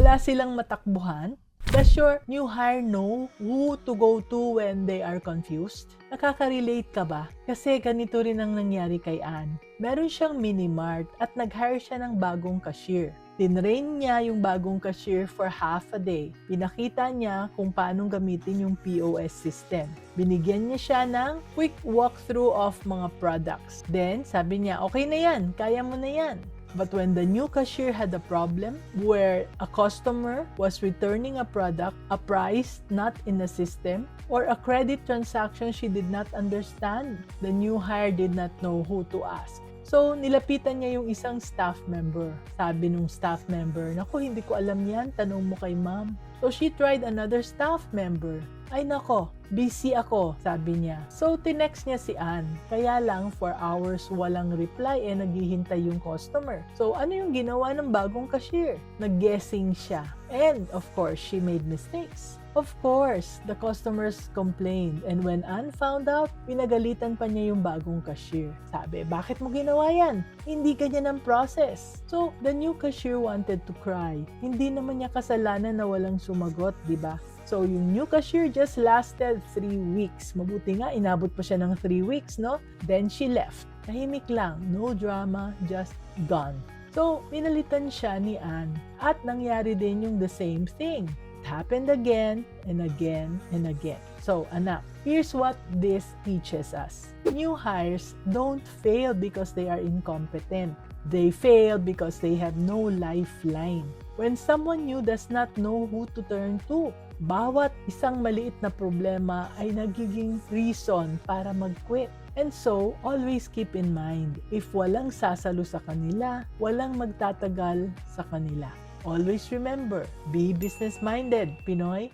Wala silang matakbuhan? Does your new hire know who to go to when they are confused? Nakaka-relate ka ba? Kasi ganito rin ang nangyari kay Ann. Meron siyang mini-mart at nag-hire siya ng bagong cashier. Tinrain niya yung bagong cashier for half a day. Pinakita niya kung paano gamitin yung POS system. Binigyan niya siya ng quick walkthrough of mga products. Then, sabi niya, okay na yan, kaya mo na yan. But when the new cashier had a problem where a customer was returning a product, a price not in the system, or a credit transaction she did not understand, the new hire did not know who to ask. So, nilapitan niya yung isang staff member. Sabi nung staff member, naku, hindi ko alam yan, tanong mo kay ma'am. So, she tried another staff member. Ay nako, busy ako, sabi niya. So, tinext niya si Ann. Kaya lang, for hours walang reply naghihintay yung customer. So, ano yung ginawa ng bagong cashier? Nag-guessing siya. And, of course, she made mistakes. Of course, the customers complained and when Ann found out, pinagalitan pa niya yung bagong cashier. Sabi, bakit mo ginawa yan? Hindi ganyan ang process. So, the new cashier wanted to cry. Hindi naman niya kasalanan na walang sumagot, di ba? So, yung new cashier just lasted 3 weeks. Mabuti nga, inabot pa siya ng 3 weeks, no? Then she left. Tahimik lang, no drama, just gone. So, pinalitan siya ni Ann at nangyari din yung the same thing. Happened again and again and again. So, anak, here's what this teaches us. New hires don't fail because they are incompetent. They fail because they have no lifeline. When someone new does not know who to turn to, bawat isang maliit na problema ay nagiging reason para mag-quit. And so, always keep in mind, if walang sasalo sa kanila, walang magtatagal sa kanila. Always remember, be business-minded, Pinoy.